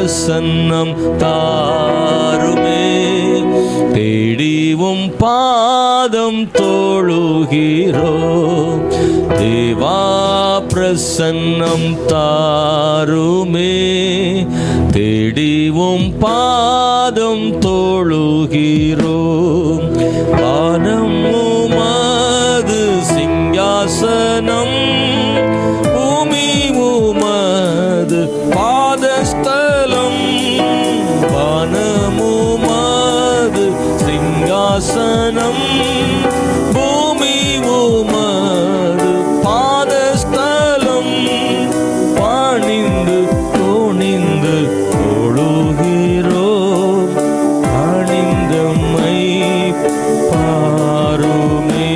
பிரசன்னம் தாருமே. தேடிவும் பாதம் தோழுகிறோம். தேவா பிரசன்னம் தாருமே. தேடிவும் பாதம் தோழுகிறோம். வானம் உமது சிங்காசனம், பூமி உமது பாதஸ்தலம். வானம் உமது சிங்காசனம், பூமி உமது பாதஸ்தலம். பணிந்து துணிந்து தொழுகிறோம். பணிந்தம்மை பாருமே.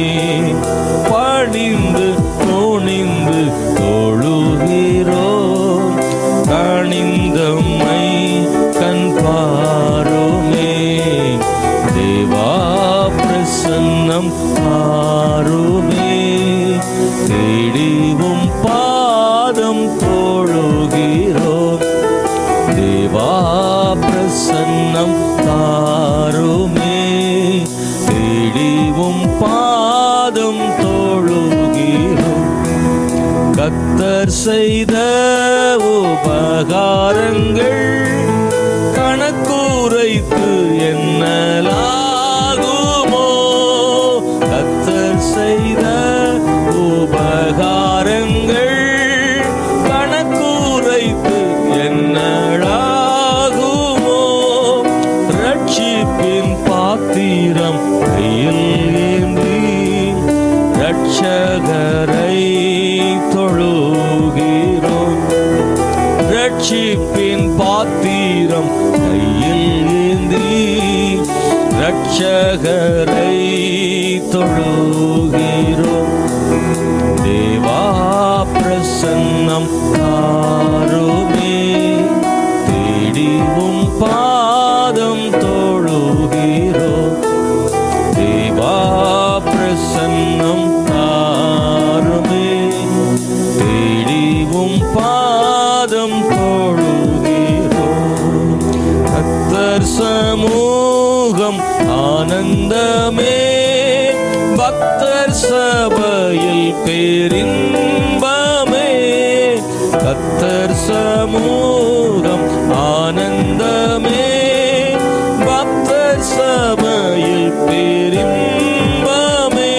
பணிந்து துணிந்து தொழுகிறோம். பணிந்தம்மை கண் பாருமே. தேவா பிரசன்னம் பாருமே. தேடிவும் பாதம் தோழுகிறோம். தேவா பிரசன்னம் தாருமே. தேடிவும் பாதம் தோழுகிறோம். கர்த்தர் செய்த உபகாரங்கள் கணக்குரைத்து எண்ணலாகுமோ? கர்த்தர் செய்த உபகாரங்கள் கணக்குரைத்து எண்ணலாகுமோ? ரட்சிப்பின் பாத்திரம் கையில் ஏந்தி ரட்சகரை தொழுகிறோம். ரட்சிப்பின் பாத்திரம் கையில் ஏந்தி ரட்சகரை தொழுகிறோம். தேவா பிரசன்னம் தாருமே. தேடிவும் பாதம் தோழுகிறோம். தேவா பிரசன்னம் தாருமே. தேடிவும் பாதம் தோழுகிறோம். கர்த்தர் சமூகம் ஆனந்தமே. பக்தர் சபையில் பேரின்பமே. கர்த்தர் சமூகம் ஆனந்தமே. பக்தர் சபையில் பேரின்பமே.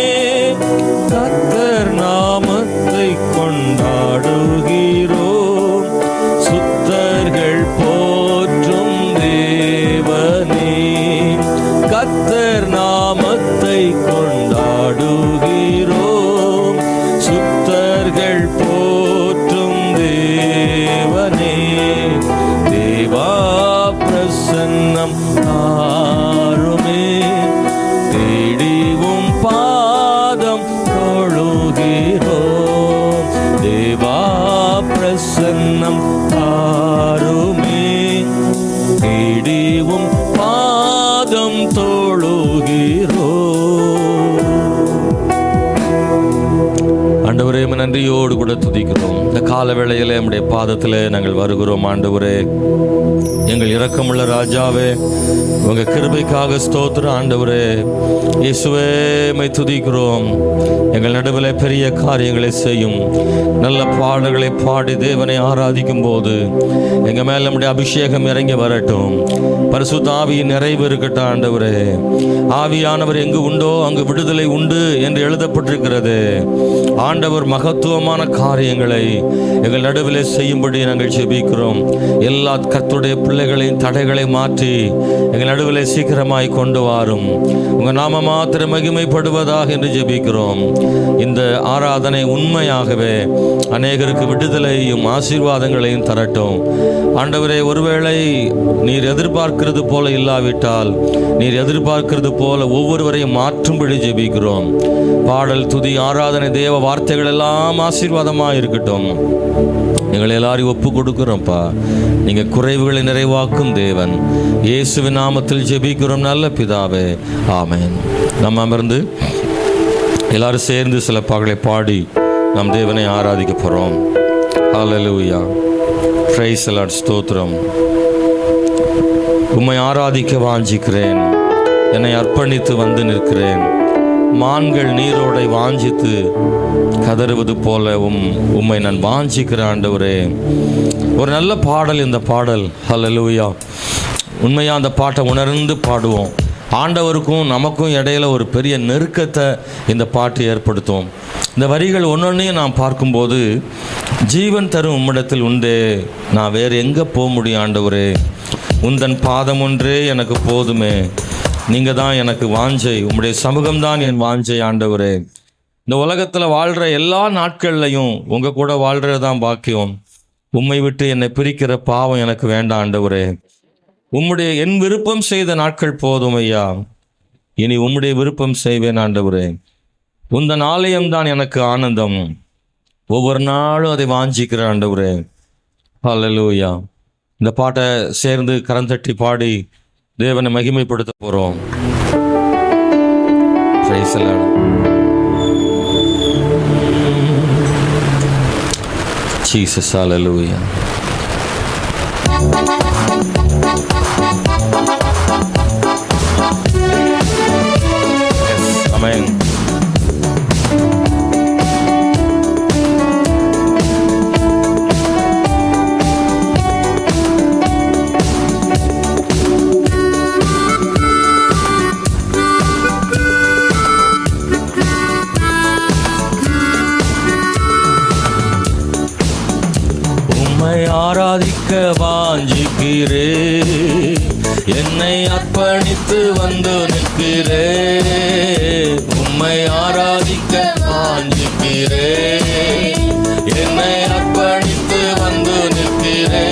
கர்த்தர் நாமத்தை கொண்டாடுகிறோம். சுத்தர்கள் போற்றும் தேவனே. கர்த்தர் நாமத்தை கொண்டாடுகிறோம். சுத்தர்கள் போற்றும் தேவனே. தேவா பிரசன்னம் தாருமே. தேடிவும் பாதம் தொழுகிறோம். தேவா பிரசன்னம் தாருமே. தேடிவும் பாதம் தொழுகிறோம். ஆண்டவரே, நன்றியோடு கூட துதிக்கிறோம். இந்த கால வேளையிலே நம்முடைய பாதத்தில் நாங்கள் வருகிறோம். ஆண்டவரே, எங்கள் இரக்கமுள்ள ராஜாவே, உங்கள் கிருபைக்காக ஸ்தோத்திரம். ஆண்டவரே இயேசுவே, மை துதிக்கிறோம். எங்கள் நடுவில் பெரிய காரியங்களை செய்யும். நல்ல பாடல்களை பாடி தேவனை ஆராதிக்கும் போது எங்கள் மேல் நம்முடைய அபிஷேகம் இறங்கி வரட்டும். பரிசுத்த ஆவியின் நிறைவு இருக்கட்டும். ஆண்டவரே, ஆவியானவர் எங்கு உண்டோ அங்கு விடுதலை உண்டு என்று எழுதப்பட்டிருக்கிறது. ஆண்டவர் மகத்துவமான காரியங்களை எங்கள் நடுவில் செய்யும்படி நாங்கள் ஜெபிக்கிறோம். எல்லா கர்த்தருடைய பிள்ளைகளின் தடைகளை மாற்றி எங்கள் நடுவில் சீக்கிரமாய் கொண்டு வாரும். உங்கள் நாம மாத்திரம் மகிமைப்படுவதாக என்று ஜெபிக்கிறோம். இந்த ஆராதனை உண்மையாகவே அநேகருக்கு விடுதலையும் ஆசீர்வாதங்களையும் தரட்டும். ஆண்டவரே, ஒருவேளை நீர் எதிர்பார்க்கிறது போல இல்லாவிட்டால் நீர் எதிர்பார்க்கிறது போல ஒவ்வொருவரையும் மாற்றும்படி ஜெபிக்கிறோம். பாடல், துதி, ஆராதனை, தேவ வார்த்தைகள் எல்லாம் ஆசீர்வாதமாக இருக்கட்டும். எங்களை எல்லாரையும் ஒப்பு கொடுக்குறோம்ப்பா. நீங்கள் குறைவுகளை நிறைவாக்கும் தேவன். இயேசுவின் நாமத்தில் ஜெபிக்கிறோம் நல்ல பிதாவே, ஆமென். நம்ம அமர்ந்து எல்லாரும் சேர்ந்து சில பாடலை பாடி நம் தேவனை ஆராதிக்க போகிறோம். ஹல்லேலூயா, பிரைஸ் தி லார்ட், ஸ்தோத்திரம். உம்மை ஆராதிக்க வாஞ்சிக்கிறேன். என்னை அர்ப்பணித்து வந்து நிற்கிறேன். மான்கள் நீரோடை வாஞ்சித்து கதறுவது போல உம்மை நான் வாஞ்சிக்கிறேன் ஆண்டவரே. ஒரு நல்ல பாடல் இந்த பாடல். ஹல்லேலூயா. உண்மையாக அந்த பாட்டை உணர்ந்து பாடுவோம். ஆண்டவருக்கும் நமக்கும் இடையில ஒரு பெரிய நெருக்கத்தை இந்த பாட்டு ஏற்படுத்தும். இந்த வரிகள் ஒன்றொன்றையும் நாம் பார்க்கும்போது, ஜீவன் தரும் உம்மிடத்தில் உண்டே, நான் வேறு எங்கே போக முடியும் ஆண்டவரே, உந்தன் பாதம் ஒன்றே எனக்கு போதுமே, நீங்கள் தான் எனக்கு வாஞ்சை, உம்முடைய சமூகம்தான் என் வாஞ்சை ஆண்டவரே. இந்த உலகத்தில் வாழ்கிற எல்லா நாட்கள்லையும் உங்கள் கூட வாழ்கிறது தான் பாக்கியம். உம்மை விட்டு என்னை பிரிக்கிற பாவம் எனக்கு வேண்டாம் ஆண்டவரே. உம்முடைய என் விருப்பம் செய்த நாட்கள் போதும் ஐயா, இனி உம்முடைய விருப்பம் செய்வேன் ஆண்டவரே. உந்தன் ஆலயம்தான் எனக்கு ஆனந்தம், ஒவ்வொரு நாளும் அதை வாஞ்சிக்கிற ஆண்டவரே. ஹல்லேலூயா. இந்த பாட்டை சேர்ந்து கரந்தட்டி பாடி தேவனை மகிமைப்படுத்த போகிறோம். Praise the Lord. ஜீசஸ். ஹல்லேலூயா. ஆமென். ஆராதிக்க வாஞ்சிக்கிறே, என்னை அர்ப்பணித்து வந்து நிற்கிறே. உம்மை ஆராதிக்க வாஞ்சிக்கிறே, என்னை அர்ப்பணித்து வந்து நிற்கிறே.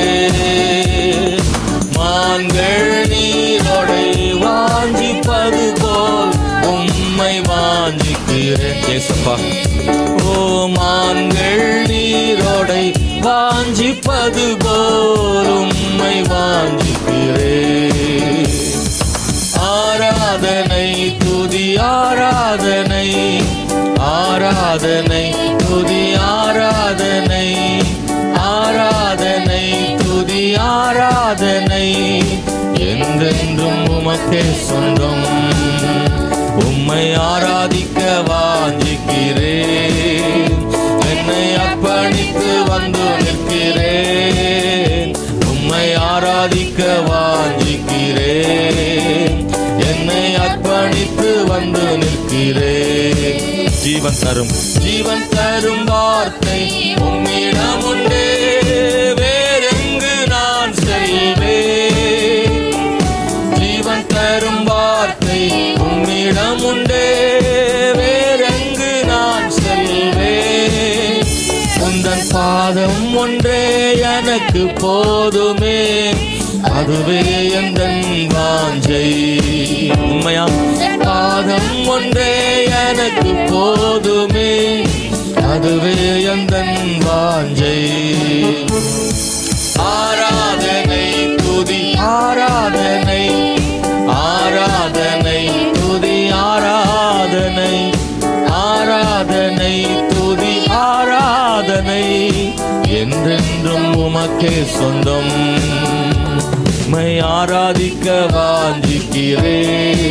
மான்கள் நீரோடை வாஞ்சிப்பது போல் உம்மை வாஞ்சிக்கிறேன். ஏசப்பா. ஓ மான்கள் நீரோடை வாஞ்சிப்பது போல் உம்மை வாஞ்சிக்கிறேன். ஆராதனை துதி ஆராதனை, ஆராதனை துதி ஆராதனை, ஆராதனை துதி ஆராதனை என்றென்றும் உமக்கே சொந்தம். உம்மை ஆராதிக்க வாஞ்சிக்கிறேன், என்னை அர்ப்பணித்து வந்து நிற்கிறேன். உம்மை ஆராதிக்க வாஞ்சிக்கிறேன், என்னை அர்ப்பணித்து வந்து நிற்கிறேன். ஜீவன் தரும் வார்த்தை உம்மிடம் உண்டே, வேறெங்கு நான் செல்வேன். ஜீவன் தரும் வார்த்தை உம்மிடம் உண்டே, வேறெங்கு நான் செல்வேன். உந்தன் பாதம் ஒன்றே எனக்கு போதுமே, அதுவே எந்தன் வாஞ்சை. உண்மையா? பாதம் ஒன்றே எனக்கு போதுமே, அதுவே எந்தன் வாஞ்சை. ஆராதனை துதி ஆராதனை, ஆராதனை துதி ஆராதனை, ஆராதனை துதி ஆராதனை என்றென்றும் உமக்கே சொந்தம். உம்மை ஆராதிக்க வாஞ்சிக்கிறேன்,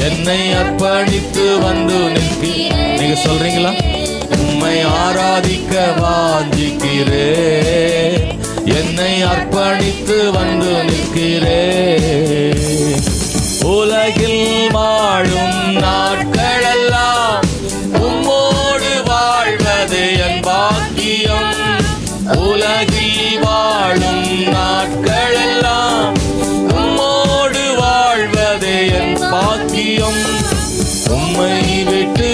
என்னை அர்ப்பணித்து வந்து நிற்கிறேன். நீங்க சொல்றீங்களா? உம்மை ஆராதிக்க வாஞ்சிக்கிறேன், என்னை அர்ப்பணித்து வந்து நிற்கிறேன். உலகில் வாழும் நாட்களெல்லாம் உம்மோடு வாழ்வது என் பாக்கியம். உலகில் வாழும் நாட்களெல்லாம் உம்மோடு வாழ்வது என் பாக்கியம். உம்மை விட்டு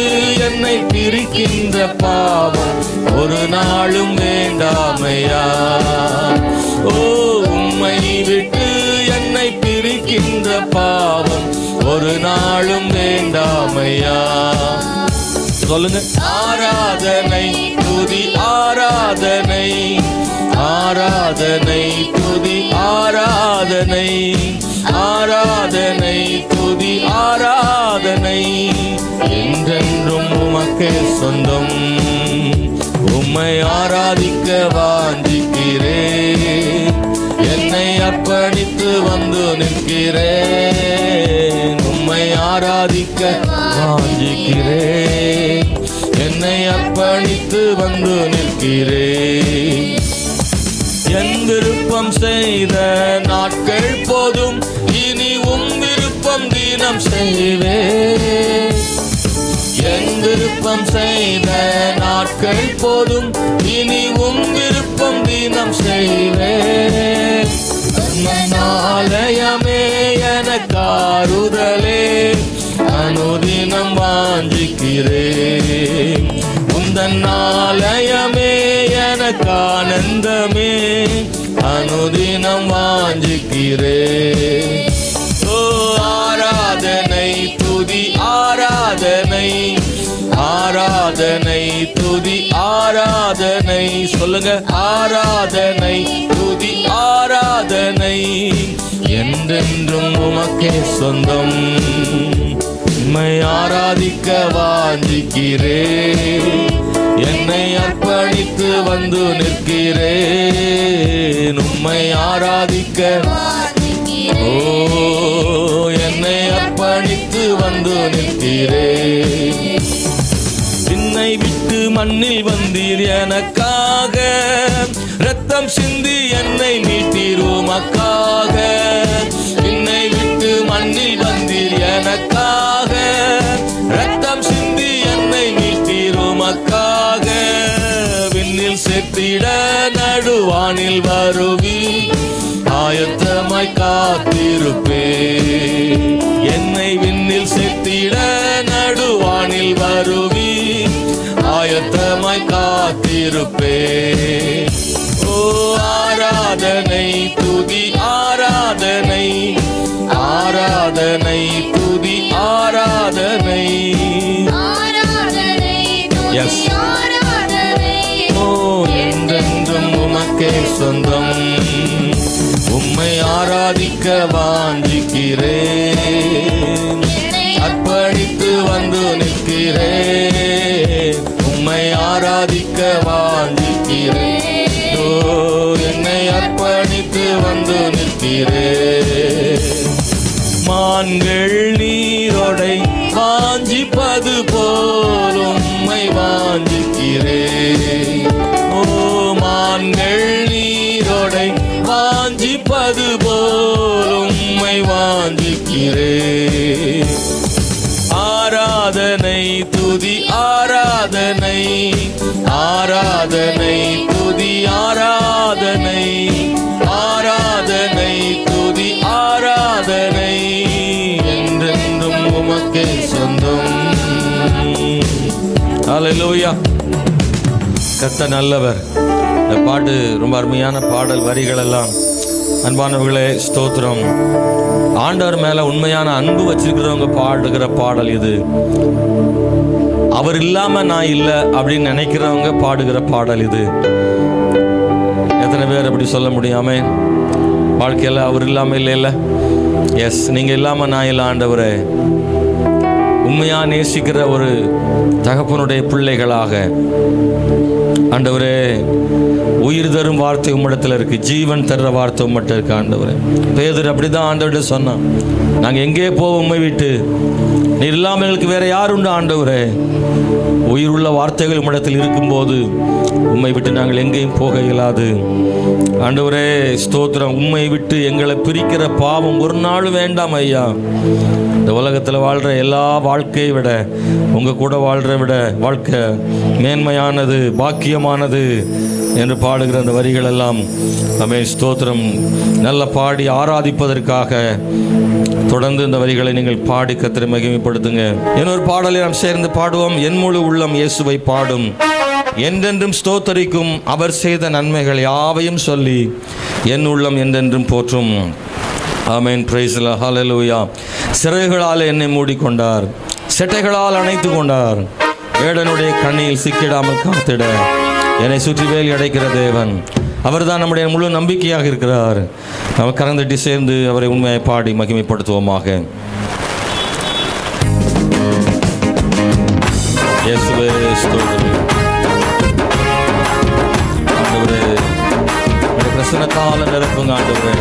என்னை பிரிக்கின்ற பாவம் ஒரு நாளும் வேண்டாமையா. ஓ உம்மை விட்டு என்னை பிரிக்கின்ற பாவம் ஒரு நாளும் வேண்டாமையா. சொல்லுங்க. ஆராதனை துதி ஆராதனை, ஆராதனை துதி ஆராதனை, ஆராதனை துதி ஆராதனை என்றென்றும் உமக்கே சொந்தம். உம்மை ஆராதிக்க வாஞ்சிக்கிறேன், என்னை அர்ப்பணித்து வந்து நிற்கிறேன். உம்மை ஆராதிக்க வாஞ்சிக்கிறேன். என்னை அர்ப்பணித்து வந்து நிற்கிறேன். என் விருப்பம் செய்த நாட்கள் போதும், இனி உம் விருப்பம் தினம் செய்வேன். என் விருப்பம் செய்த நாட்கள் போதும், இனி உம் விருப்பம் தினம் செய்வேன். ஆலயமே எனக்காறுதலே, அனுதினம் வாஞ்சிக்கிறேன். உந்தன் ஆலயமே எனக்கு ஆனந்தமே, அனுதினம் வாஞ்சிக்கிறேன். ஓ ஆராதனை துதி ஆராதனை, ஆராதனை துதி ஆராதனை. சொல்லுங்க, ஆராதனை துதி ஆராதனை. என்றென்றும் உமக்கே சொந்தம். உம்மை ஆராதிக்க வாஞ்சிக்கிறேன். என்னை அர்ப்பணித்து வந்து நிற்கிறேன். உம்மை ஆராதிக்க, ஓ என்னை அர்ப்பணித்து வந்து நிற்கிறேன். என்னை விட்டு மண்ணில் வந்தீர் எனக்காக, ரத்தம் சிந்தி என்னை மீட்டீர் உமக்காக. என்னை விட்டு மண்ணில் வந்தீர் எனக்காக, ரத்தம் சிந்தி என்னை மீட்டீர் உமக்காக. விண்ணில் சேர்த்திட நடுவானில் வருவி, ஆயத்தமாய் காத்திருப்பே. என்னை விண்ணில் சேர்த்திட நடுவானில் வருவி, ஆயத்தமாய் காத்திருப்பே. ஓ ஆராதனை துதி ஆராதனை, ஆராதனை துதி ஆராதனை. எஸ், ஓ என்றென்றும் உமக்கே சொந்தம். உம்மை ஆராதிக்க வாஞ்சிக்கிறேன். அர்ப்பணித்து வந்து நிற்கிறேன். உம்மை ஆராதிக்க வாஞ்சிக்கிறேன். ஓ என்னை அர்ப்பணித்து வந்து நிற்கிறேன். மான்கள் நீரோடை வாஞ்சிப்பது போல் உம்மை வாஞ்சிக்கிறேன். ஓ மான்கள் நீரோடை வாஞ்சிப்பது போல் உம்மை வாஞ்சிக்கிறேன். ஆராதனை துதி ஆராதனை, ஆராதனை துதி ஆராதனை, ஆராதனை துதி ஆராதனை. என்றென்றும் உமக்கே சொந்தம். ஹல்லேலூயா. கர்த்தர் நல்லவர். இந்த பாட்டு ரொம்ப அருமையான பாடல் வரிகள் எல்லாம். அன்பானவர்களே, ஸ்தோத்திரம். ஆண்டவர் மேல உண்மையான அன்பு வச்சிருக்கிறவங்க பாடுகிற பாடல் இது. அவர் இல்லாம நான் இல்லை அப்படின்னு நினைக்கிறவங்க பாடுகிற பாடல் இது. எத்தனை பேர் அப்படி சொல்ல முடியாம வாழ்க்கையில் அவர் இல்லாம இல்லை? எஸ், நீங்க இல்லாம நான் இல்லை ஆண்டவரே. உண்மையா நேசிக்கிற ஒரு தகப்பனுடைய பிள்ளைகளாக ஆண்டவரே, உயிர் தரும் வார்த்தை உம்மிடத்தில் இருக்கு, ஜீவன் தர்ற வார்த்தை உம்மிட்ட இருக்கு ஆண்டவரே. பேதுரு அப்படிதான் ஆண்டவர்கிட்ட சொன்னான், நாங்க எங்கே போவோம் உம்மை விட்டு? நீ இல்லாமல் எங்களுக்கு வேற யார் உண்டு ஆண்டவரே? உயிர் உள்ள வார்த்தைகள் உம்மிடத்தில் இருக்கும்போது உம்மை விட்டு நாங்கள் எங்கேயும் போக இயலாது ஆண்டவரே. ஸ்தோத்திரம். உம்மை விட்டு எங்களை பிரிக்கிற பாவம் ஒரு நாள் வேண்டாம் ஐயா. இந்த உலகத்தில் வாழ்கிற எல்லா வாழ்க்கையை விட உங்கள் கூட வாழ்கிற விட வாழ்க்கை மேன்மையானது, பாக்கியமானது என்று பாடுகிற அந்த வரிகள் எல்லாம் நம்மை ஸ்தோத்திரம் நல்ல பாடி ஆராதிப்பதற்காக தொடர்ந்து இந்த வரிகளை நீங்கள் பாடி கர்த்தரை மகிமைப்படுத்துங்க. இன்னொரு பாடலை நாம் சேர்ந்து பாடுவோம். என் முழு உள்ளம் இயேசுவை பாடும், என்றென்றும் ஸ்தோத்தரிக்கும், அவர் செய்த நன்மைகள் யாவையும் சொல்லி என் உள்ளம் என்றென்றும் போற்றும். ஆமென். Praise the Lord. ஹல்லேலூயா. சிறைகளால் என்னை மூடிக்கொண்டார், செட்டைகளால் அணைத்து கொண்டார், வேடனுடைய கண்ணியில் சிக்கிடாமல் காத்திட என்னை சுற்றி வேலி அடைக்கிற தேவன் அவர்தான் நம்முடைய முழு நம்பிக்கையாக இருக்கிறார். நம்ம கரந்தட்டி சேர்ந்து அவரை உண்மையை பாடி மகிமைப்படுத்துவோமாக. இயேசுவே ஸ்தோத்திரம். ஆண்டவரே, பிரசன்னத்தால் நிரப்புங்க ஆண்டவரே.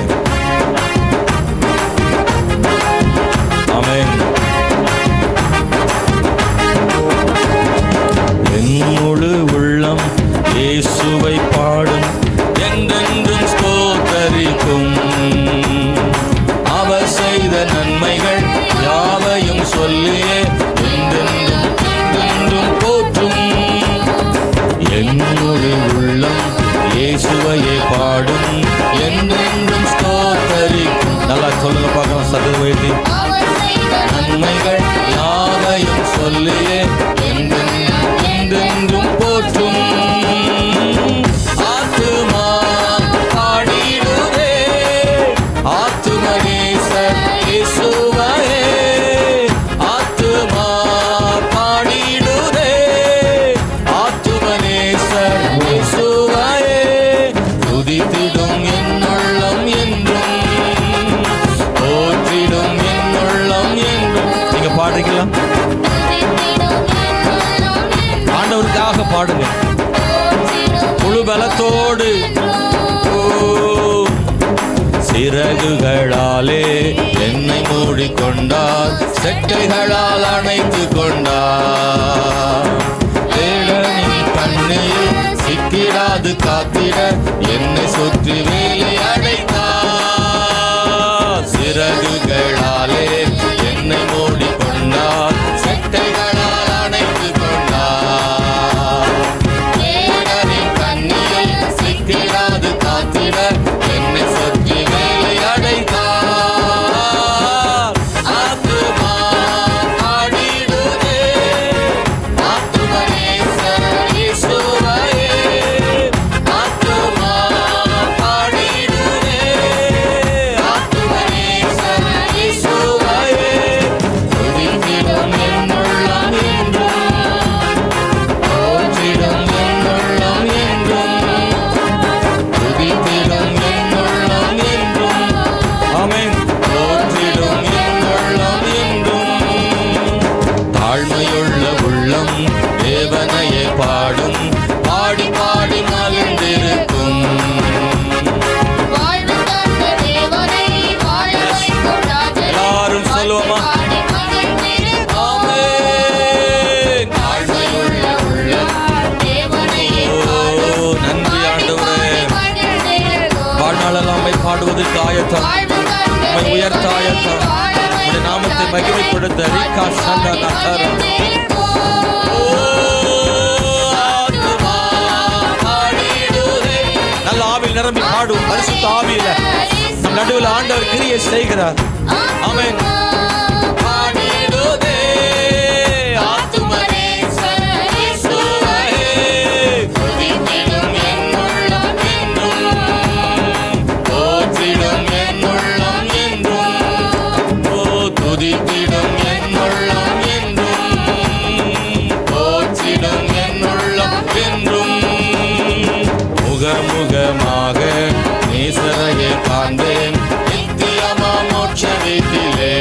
பாடிக்கலாம். ஆண்டவருக்காக பாடுங்க முழு பலத்தோடு. சிறகுகளாலே என்னை மூடிக்கொண்டார், செட்டைகளால் அணைத்து கொண்டார். தேடனின் கண்ணில் சிக்கிடாது காத்திட என்னை சுற்றி வேலி அடைத்தார். சிறகுகளாலே என்னை மூடிக்கொண்டார், செட்டைகளால் அணைத்து கொண்டார். தேடனின் கண்ணில் சிக்கிடாது காத்திட என்னை சுற்றி வேலி அடைத்தார். ஆத்துமா பாடிடுதே, ஆத்துமனேசர் இயேசுவையே. ஆத்துமா பாடிடுதே, ஆத்துமனேசர் இயேசுவையே. துதித்திடும் என் உள்ளம் என்றும், போற்றிடும் என் உள்ளம் என்றும், துதித்திடும் என் உள்ளம் என்றும். ஆமென். போற்றிடும் என் உள்ளம் என்றும். தாழ்மையுள்ள உள்ளம் தேவனையே பாடும், பாடி பாடி மகிழ்ந்திருக்கும். எல்லாரும் சொல்லுவோமா? ஆமென். தாழ்மையுள்ள உள்ளம் ஓ நன்றி ஆண்டவரே. வாழ்நாளெல்லாம் உம்மை பாடுவதற்கு ஆயத்தம், உம்மை உயர்த்த ஆயத்தம், உம்முடைய நாமத்தை மகிமைப்படுத்த. ரிகா சண்டா நட்டாரா. ஆத்துமா பாடிடுதே. நல்ல ஆவியில் நிரம்பி பாடும். பரிசுத்த ஆவியில நம் நடுவில் ஆண்டவர் கிரியை செய்கிறார். ஆமென். பாடிடுதே, ஆத்துமனேசர் இயேசுவையே. துதித்திடும் என் உள்ளம் என்றும், போற்றிடும் என் உள்ளம் என்றும். ஓ துதித்திடும் என் உள்ளம் என்றும், போற்றிடும் என் உள்ளம் என்றும். முகமுகமாக நேசரையே காண்பேன், நித்தியமா மோட்ச வீட்டிலே.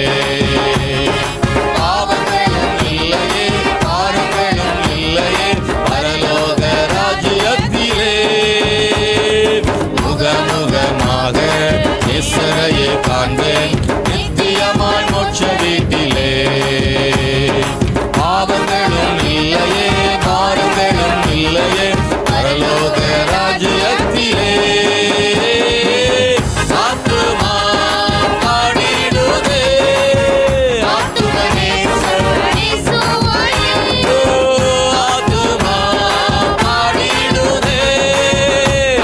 பாவங்களும் இல்லையே, பாரங்களும் இல்லையே, பரலோக ராஜ்யத்திலே. முகமுகமாக நேசரையே காண்பேன், நித்தியமாய் மோட்ச வீட்டிலே. பாவங்களும் இல்லையே, பாரங்களும் இல்லையே, பரலோக ராஜ்யத்திலே. ஆத்துமா பாடிடுதே, ஆத்துமனேசர் ஓ ஆத்துமா பாடிடுதே,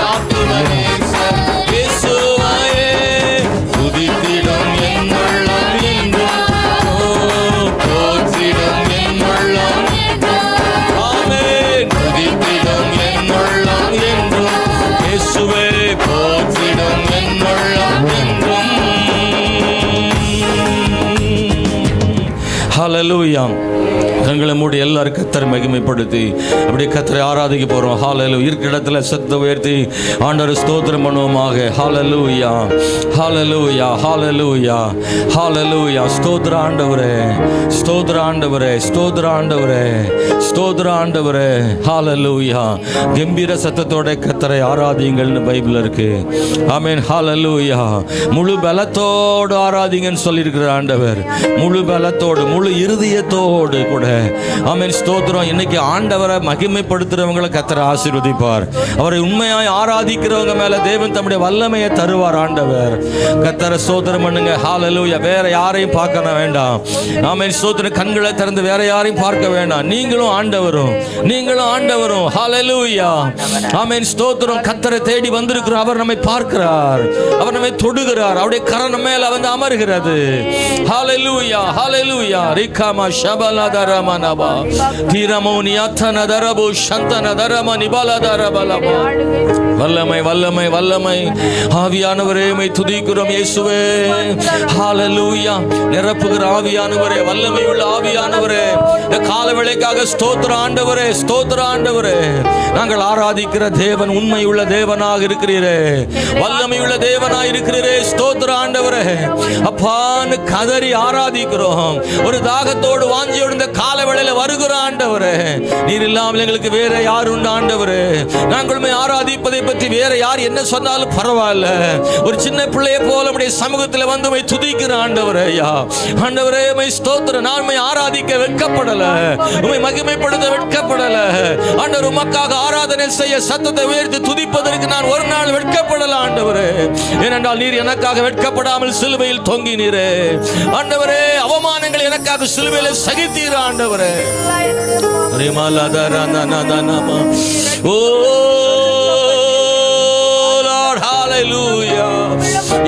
ஆத்துமனேசர் இயேசுவையே. துதித்திடும் என் உள்ளம் என்றும், ஓ போற்றிடும் என் உள்ளம். ஆமென். துதித்திடும் என் உள்ளம் என்றும், இயேசுவே போற்றிடும் என் உள்ளம் என்றும். ஹல்லேலூயா. கண்களை மூடி எல்லாரும் கர்த்தரை மகிமைப்படுத்தி அப்படியே கர்த்தரை ஆராதிக்க போறோம். ஹல்லேலூயா. இருக்கிற இடத்துல சத்தத்தை உயர்த்தி ஆண்டவரை ஸ்தோத்திரம் பண்ணுவோமாக. ஹல்லேலூயா, ஹல்லேலூயா, ஹல்லேலூயா, ஹல்லேலூயா. ஸ்தோத்திர ஆண்டவரே, ஸ்தோத்திர ஆண்டவரே, ஸ்தோத்திர ஆண்டவரே, ஸ்தோத்திர ஆண்டவரே. ஹல்லேலூயா. கம்பீர சத்தத்தோட கர்த்தரை ஆராதிங்கள்னு பைபிள் இருக்கு. ஆமென். ஹல்லேலூயா. முழு பலத்தோடு ஆராதிங்கன்னு சொல்லியிருக்கிற ஆண்டவர். முழு பலத்தோடு, முழு இருதயத்தோடு கூட. ஆமென். ஸ்தோத்திரம். இன்னைக்கு ஆண்டவரை மகிமைப்படுத்துறவங்களை கர்த்தர் ஆசீர்வதிப்பார். அவரை உண்மையாய் ஆராதிக்கிறவங்க மேல தேவன் தம்முடைய வல்லமையை தருவார். ஆண்டவர் கர்த்தரை ஸ்தோத்திரம் பண்ணுங்க. ஹல்லேலூயா. வேற யாரையும் பார்க்க வேண்டாம். ஆமென். ஸ்தோத்திரம். கண்களை திறந்து வேற யாரையும் பார்க்க வேண்டாம். நீங்களும் ஆண்டவரும், நீங்களும் ஆண்டவரும். ஹல்லேலூயா. ஆமென். ஸ்தோத்திரம். கர்த்தரை தேடி வந்திருக்கிறோம். அவர் நம்மை பார்க்கிறார், அவர் நம்மை தொடுகிறார். அவருடைய கரம் மேல வந்து அமர்கிறது. ஹல்லேலூயா, ஹல்லேலூயா. ரிகாமா ஷபலதரமா மனபா தீரமோனியாத்தன தரபு சந்தன தரம நிபல தரபலபா. வல்லமை வல்லமை வல்லமை ஆவியானவரே உம்மை துதிக்கிறோம் இயேசுவே. ஹalleluya. நிரப்புகிற ஆவியானவரே, வல்லமை உள்ள ஆவியானவரே, இந்த கால வேளைக்காக ஸ்தோத்திர ஆண்டவரே, ஸ்தோத்திர ஆண்டவரே. நாங்கள் ஆராதிக்கிற தேவன் உண்மை உள்ள தேவனாக இருக்கிறீரே, வல்லமை உள்ள தேவனாக இருக்கிறீரே. ஸ்தோத்திர ஆண்டவரே. அப்பான்னு கதறி ஆராதிக்கிறோம். ஒரு தாகத்தோடு வாஞ்சியோடு இந்த கால வேளையில வருகிற ஆண்டவரே, நீர் இல்லாமல் எங்களுக்கு வேற யார் உண்டு ஆண்டவரே. நாங்களுமே ஆராதிப்பதை பற்றி வேற யார் என்ன சொன்னாலும் பரவாயில்ல. ஒரு சின்ன பிள்ளையை போல நம்முடைய சமூகத்தில் வந்து உம்மை துதிக்கிற ஆண்டவரே. ஐயா ஆண்டவரே உம்மை ஸ்தோத்திரம். நான் உம்மை ஆராதிக்க வெட்கப்படல, உம்மை மகிமைப்படுத்த வெட்கப்படல ஆண்டவர். உமக்காக ஆராதனை செய்ய சத்தத்தை உயர்த்தி துதிப்பதற்கு நான் ஒரு நாள் வெட்கப்படல ஆண்டவரே. ஏனென்றால் நீர் எனக்காக வெட்கப்படாமல் சிலுவையில் தொங்கினீரே ஆண்டவரே. அவமானங்கள் எனக்காக சிலுவையில் சகித்தீர் ஆண்டவரே. ஓ லார்ட் ஹalleluya.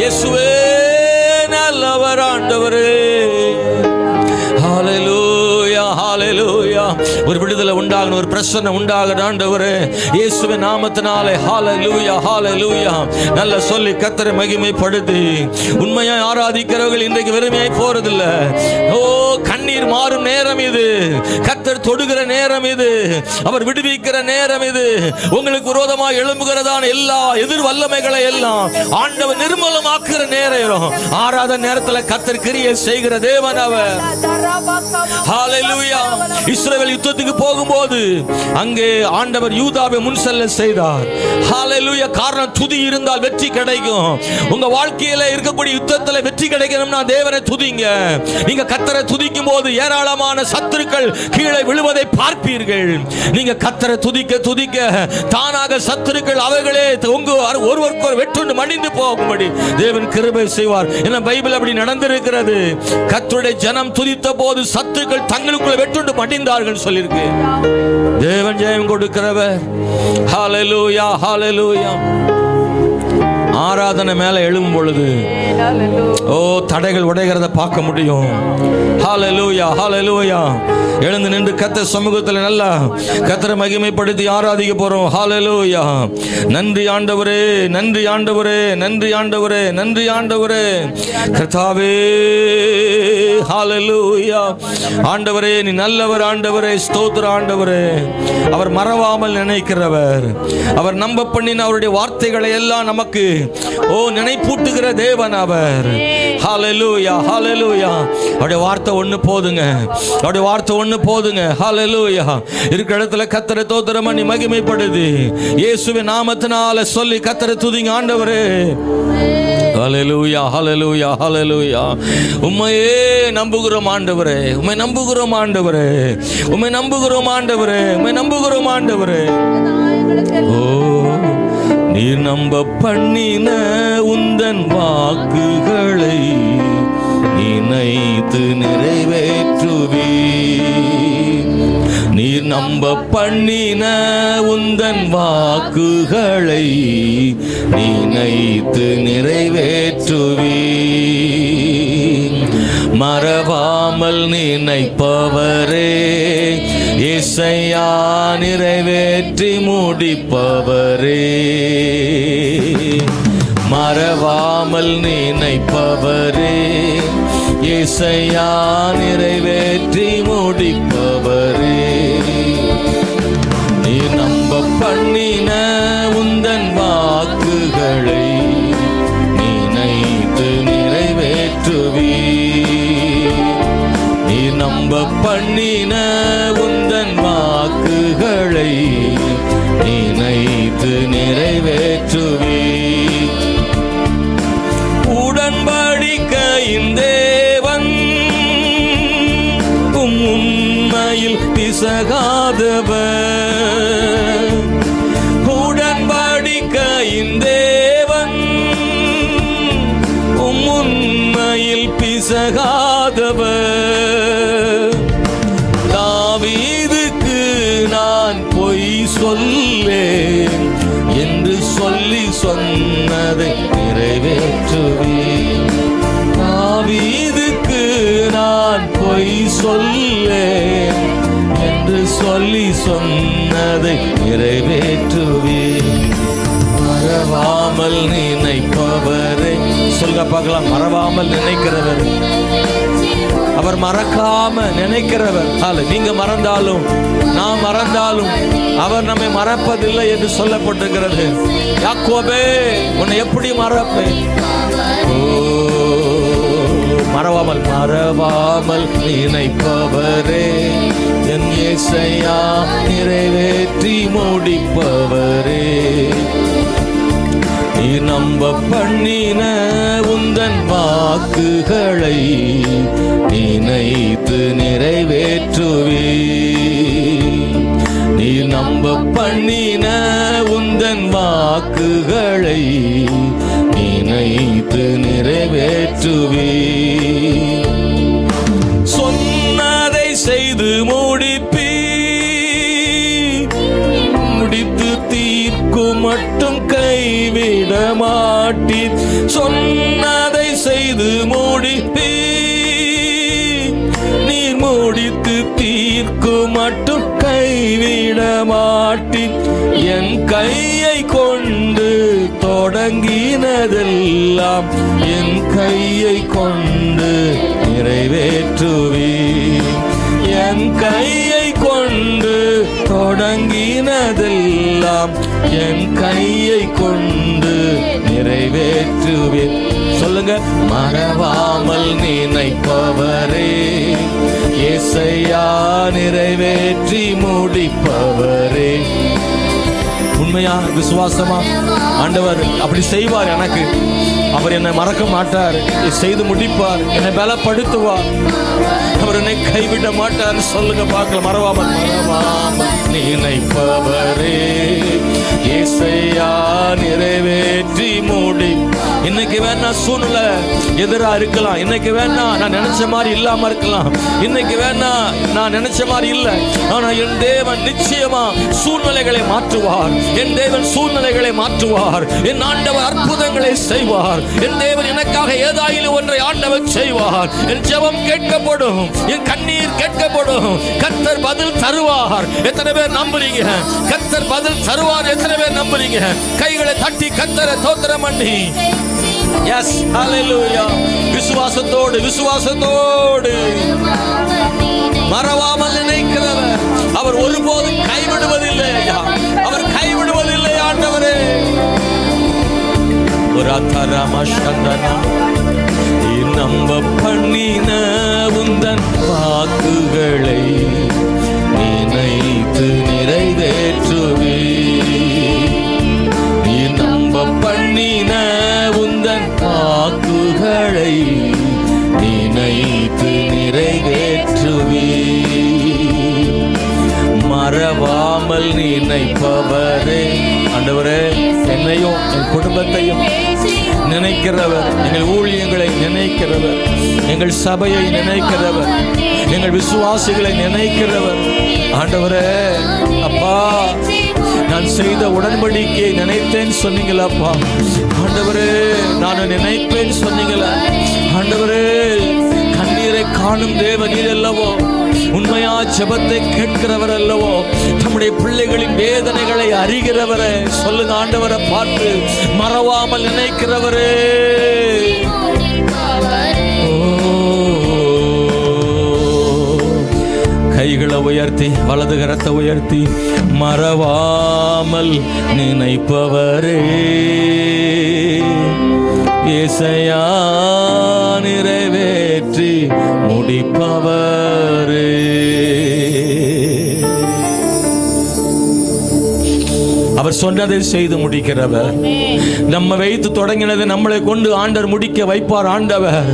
இயேசுவே நல்லவர் ஆண்டவரே. ஹalleluya ஹalleluya. ஒரு விடுதலை உண்டாகணும், ஒரு பிரசன்னம் உண்டாகணும் ஆண்டவரே. இயேசுவின் நாமத்தினாலே ஹalleluya ஹalleluya. நல்ல சொல்லி கர்த்தரை மகிமைப்படுத்தி உண்மையாய் ஆராதிக்கிறவர்கள் இன்றைக்கு வெறுமையாய் போறதில்ல. ஓ கண்ணீர் மாறும் நேரம் இது, கர்த்தர் தொடுகிற நேரம் இது, அவர் விடுவிக்கிற நேரம் இது. உங்களுக்கு விரோதமாக எழும்புகிறதான எல்லா எதிர் வல்லமைகளை எல்லாம் ஆண்டவர் நிர்மூலமாக்குற நேரம். ஆராதனை நேரத்தில் கர்த்தர் கிரியை செய்கிற தேவன் அவர். ஹalleluya. இஸ்ரவேல் யுத்தத்துக்கு போகும்போது அங்கே ஆண்டவர் யூதாவை முன் செல்ல செய்தார். ஹalleluya. காரணம் துதி இருந்தால் வெற்றி கிடைக்கும். உங்க வாழ்க்கையில இருக்கக்கூடிய யுத்தத்தில் வெற்றி கிடைக்கணும்னா தேவனை துதிங்க. நீங்க கர்த்தரை துதிக்கும் போது ஏராளமான சத்துருக்கள் கீழே விழுவதை பார்ப்பீர்கள். நீங்க கர்த்தரை துதிக்க துதிக்க தானாக சத்துருக்கள் அவர்களே ஒருவருக்கு வெட்டுண்டு மடிந்து போகும்படி தேவன் கிருபை செய்வார். என்ன பைபிள் அப்படி நடந்திருக்கிறது. கர்த்தருடைய ஜனம் துதித்த போது சத்துருக்கள் தங்களுக்குள்ள வெட்டுண்டு மடிந்தார்கள் சொல்லிருக்கு. தேவன் ஜெயம் கொடுக்கிறவர். ஹalleluya ஹalleluya. ஆராதனை மேல எழும்பும் பொழுது ஓ தடைகள் உடைகிறத பார்க்க முடியும். ஹalleluya ஹalleluya. எழுந்து நின்று கர்த்தர் சமூகத்தில் நல்லா கர்த்தரை மகிமைப்படுத்தி ஆராதிக்க போறோம். ஹalleluya. நன்றி ஆண்டவரே, நன்றி ஆண்டவரே, நன்றி ஆண்டவரே, நன்றி ஆண்டவரே கர்த்தாவே. ஹalleluya. ஆண்டவரே நீ நல்லவர் ஆண்டவரே. ஸ்தோத்திர ஆண்டவரே. அவர் மறவாமல் நினைக்கிறவர். அவர் நம்ப பண்ணின அவருடைய வார்த்தைகளை எல்லாம் நமக்கு ஓ நினைப்பூட்டுகிற தேவன் அவர். ஹalleluya ஹalleluya. அவருடைய வார்த்தை ஒண்ணு போதுங்க, அவருடைய வார்த்தை ஒண்ணு போதுங்க. ஹalleluya. இருக்கிற இடத்துல கர்த்தரை ஸ்தோத்திரம் பண்ணி மகிமைப்படுது இயேசுவின் நாமத்தினால சொல்லி கர்த்தரை துதிங்க ஆண்டவரே. ஹalleluya ஹalleluya ஹalleluya. உம்மையே நம்புகிறோம் ஆண்டவரே, உம்மை நம்புகிறோம் ஆண்டவரே, உம்மை நம்புகிறோம் ஆண்டவரே, உம்மை நம்புகிறோம் ஆண்டவரே. ஓ நீர் நம்ப பண்ணின உந்தன் வாக்குகளை நினைத்து நிறைவேற்றுவி. நீர் நம்ப பண்ணின உந்தன் வாக்குகளை நினைத்து நிறைவேற்றுவி. மறவாமல் நினைப்பவரே இசையா நிறைவேற்றி முடிப்பவரே. மறவாமல் நினைப்பவரே இசையா நிறைவேற்றி முடிப்பவரே. நீ நம்ப பண்ணின உந்தன் வாக்குகளை நினைத்து நிறைவேற்றுவி. நீ நம்ப பண்ணின உந்தன் வாக்குகளை நினைத்து நிறைவேற்றுவி. உடன்படிக்கையின் தேவன் உண்மையில் பிசகாதவர். உடன்படிக்கையின் தேவன் உண்மையில் பிசகாதவர். தாவீதுக்கு நான் பொய் சொல்லேன் என்று சொல்லி சொன்னதை நிறைவேற்றுவேன். தாவீதுக்கு நான் பொய் சொல்லேன் சொன்னதை நிறைவேற்றுவே. மறவாமல் நினைப்பவரே, சொல்லுங்க பார்க்கலாம். மறவாமல் நினைக்கிறவர், அவர் மறக்காம நினைக்கிறவர். நீங்க மறந்தாலும் நாம் மறந்தாலும் அவர் நம்மை மறப்பதில்லை என்று சொல்லப்பட்டிருக்கிறது. யாக்கோபே, உன்னை எப்படி மறப்பேன்? மறவாமல் மறவாமல் நினைப்பவரே, என் இயேசையா நிறைவேற்றி முடிப்பவரே. நீ நம்ப பண்ணின உந்தன் வாக்குகளை நினைத்து நிறைவேற்றுவே. நீ நம்ப பண்ணின உந்தன் வாக்குகளை நினைத்து நிறைவேற்றுவே. சொன்னதை செய்து முடிப்பீ, முடித்து தீர்க்கும் மட்டும் கைவிட மாட்டீர். சொன்னதை செய்து முடிப்பீ, நீர் முடித்து தீர்க்கும் மட்டும் கைவிட மாட்டீர். என் கையை கொண்டு தொடங்கினதெல்லாம் என் கையை கொண்டு நிறைவேற்றுவே. என் கையை கொண்டு தொடங்கினதெல்லாம் என் கையை கொண்டு நிறைவேற்றுவே. சொல்லுங்க. மறவாமல் நினைப்பவரே, இயேசையா நிறைவேற்றி முடிப்பவரே. உண்மையா விசுவாசமா ஆண்டவர் அப்படி செய்வார். எனக்கு அவர் என்னை மறக்க மாட்டார், செய்து முடிப்பார், என்னை பலப்படுத்துவார், அவர் என்னை கைவிட மாட்டார். சொல்லுங்க பார்க்கலாம். மறவாமல் மறவாமல் நினைப்பவரே, இயேசையா நிறைவேற்றி முடி. இன்னைக்கு வேணா சூழ்நிலை எதிரா இருக்கலாம், இன்னைக்கு வேணா நான் நினைச்ச மாதிரி இல்லாம இருக்கலாம், இன்னைக்கு வேணா நான் நினைச்ச மாதிரி இல்லை. ஆனா என் தேவன் நிச்சயமா சூழ்நிலைகளை மாற்றுவார். என் தேவன் சூழ்நிலைகளை மாற்றுவார். என் ஆண்டவர் அற்புதங்களை செய்வார். என் தேவன் எனக்காக ஏதாயிலும் ஒன்றை ஆண்டவர் செய்வார். என் ஜெபம் கேட்கப்படும், என் கண்ணீர் கேட்கப்படும். கர்த்தர் பதில் தருவார். எத்தனை பேர் நம்புறீங்க? கர்த்தர் பதில் தருவார். எத்தனை பேர் நம்புறீங்க? கைகளை தட்டி கர்த்தரை ஸ்தோத்திரம் பண்ணி எஸ் ஹல்லேலூயா. விசுவாசத்தோடு விசுவாசத்தோடு மறவாமல் நினைக்கிறவர் அவர் ஒருபோதும் கைவிடுவதில்லை. அவர் கைவிடுவதில்லை. ஆண்டவரே ஒரு அத்தரமஷந்தனா நம்ப பண்ணின உந்தன் வாக்குகளை நினைத்து நிறைவேற்றுவே. நீ நம்ப பண்ணின உந்தன் வாக்குகளை நினைத்து நிறைவேற்றுவே. மறவாமல் நினைப்பவரே. ஆண்டவரே, என்னையும் என் குடும்பத்தையும் நினைக்கிறவர், எங்கள் ஊழியங்களை நினைக்கிறவர், எங்கள் சபையை நினைக்கிறவர், எங்கள் விசுவாசிகளை நினைக்கிறவர். ஆண்டவரே, அப்பா, நான் செய்த உடன்படிக்கையை நினைத்தேன் சொன்னீங்களப்பா. ஆண்டவரே, நான் நினைப்பேன் சொன்னீங்களா? ஆண்டவரே, கண்ணீரை காணும் தேவன் நீர் அல்லவோ, உண்மையா ஜெபத்தை கேட்கிறவர் அல்லவோ, நம்முடைய பிள்ளைகளின் வேதனைகளை அறிகிறவரே. சொல்லுங்க ஆண்டவரை பார்த்து, மறவாமல் நினைக்கிறவரே. கைகளை உயர்த்தி வலது கரத்தை உயர்த்தி மறவாமல் நினைப்பவரே, இயேசையா நிறைவேற்றி முடிப்பவரே. அவர் சொன்னதை செய்து முடிக்கிறவர். நம்ம வைத்து தொடங்கினதை நம்மளை கொண்டு ஆண்டவர் முடிக்க வைப்பார். ஆண்டவர்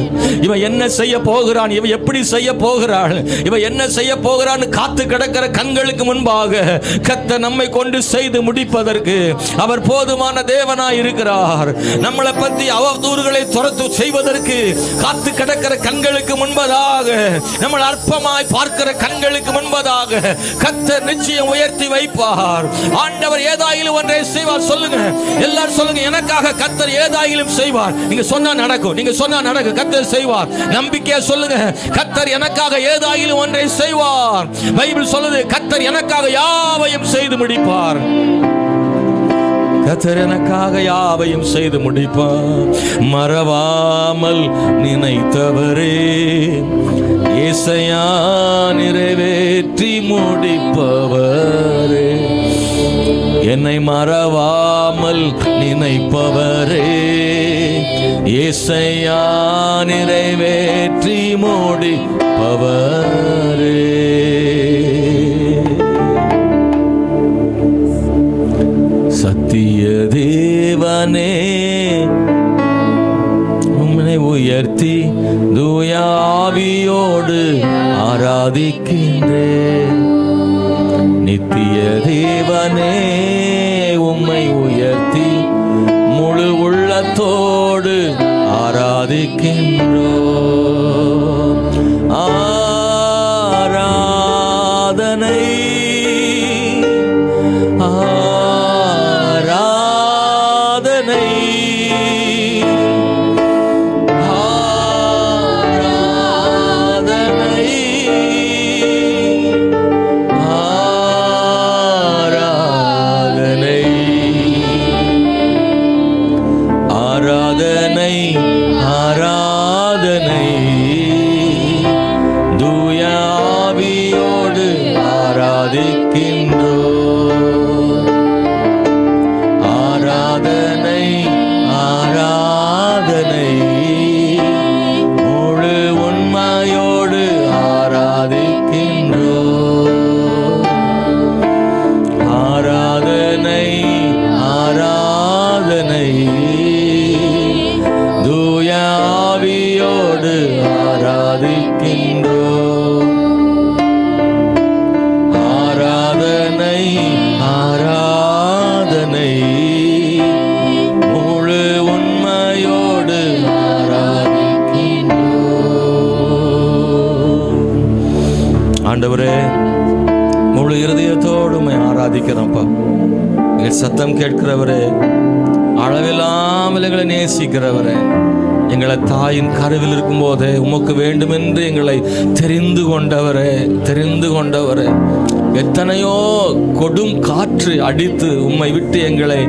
இவன் என்ன செய்ய போகிறான், இவன் எப்படி செய்ய போகிறாள், இவன் என்ன செய்ய போகிறான்னு காத்து கிடக்கிற கண்களுக்கு முன்பாக கர்த்தர் நம்மை கொண்டு செய்து முடிப்பதற்கு அவர் போதுமான தேவனாய் இருக்கிறார். நம்மளை பற்றி அவதூறுகளை துரத்து செய்வதற்கு காத்து கிடக்கிற கண்களுக்கு முன்பதாக, நம்மளை அற்பமாய் பார்க்கிற கண்களுக்கு முன்பதாக கர்த்தர் நிச்சயம் உயர்த்தி வைப்பார். ஆண்டவர் ஏதாயிலும் ஏதாயிலும் ஒன்றை செய்வார். சொல்லுங்க, எல்லாரும் சொல்லுங்க, எனக்காக கர்த்தர் ஏதாயிலும் செய்வார். நீங்க சொன்னா நடக்கும், நீங்க சொன்னா நடக்கும். கர்த்தர் செய்வார். நம்பிக்கையா சொல்லுங்க, கர்த்தர் எனக்காக ஏதாயிலும் ஒன்றை செய்வார். பைபிள் சொல்லுது, கர்த்தர் எனக்காக யாவையும் செய்து முடிப்பார். கர்த்தர் எனக்காக யாவையும் செய்து முடிப்பார். மறவாமல் நினைத்தவரே இயேசையா நிறைவேற்றி முடிப்பவரே, என்னை மறவாமல் நினைப்பவரே இயேசையா நிறைவேற்றி முடிப்பவரே. சத்திய தேவனே உம்மை உயர்த்தி தூய ஆவியோடு ஆராதிக்கின்றேன். நித்திய தேவனே உம்மை உயர்த்தி முழு உள்ளத்தோடு ஆராதிக்கின்றோம். ஆராதனை ஆண்டவரே, முழு இருதயத்தோடு ஆராதிக்கிறோம்ப்பா. எங்கள் சத்தம் கேட்கிறவரே, அளவில்லாமல் எங்களை நேசிக்கிறவரே, எங்களை தாயின் கருவில் இருக்கும் போதே உமக்கு வேண்டுமென்று எங்களை தெரிந்து கொண்டவரே, எத்தனையோ கொடும் காற்று அடித்து உம்மை விட்டு எங்களை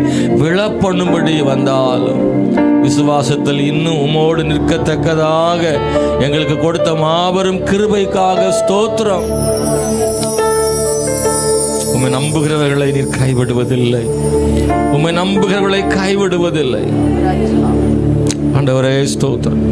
விழப்பண்ணும்படி வந்தாலும் விசுவாசத்தில் இன்னும் உம்மோடு நிற்கத்தக்கதாக எங்களுக்கு கொடுத்த மாபெரும் கிருபைக்காக ஸ்தோத்திரம். உம்மை நம்புகிறவர்களை நீர் கைவிடுவதில்லை, உம்மை நம்புகிறவர்களை கைவிடுவதில்லை. ஆண்டவரே ஸ்தோத்திரம்.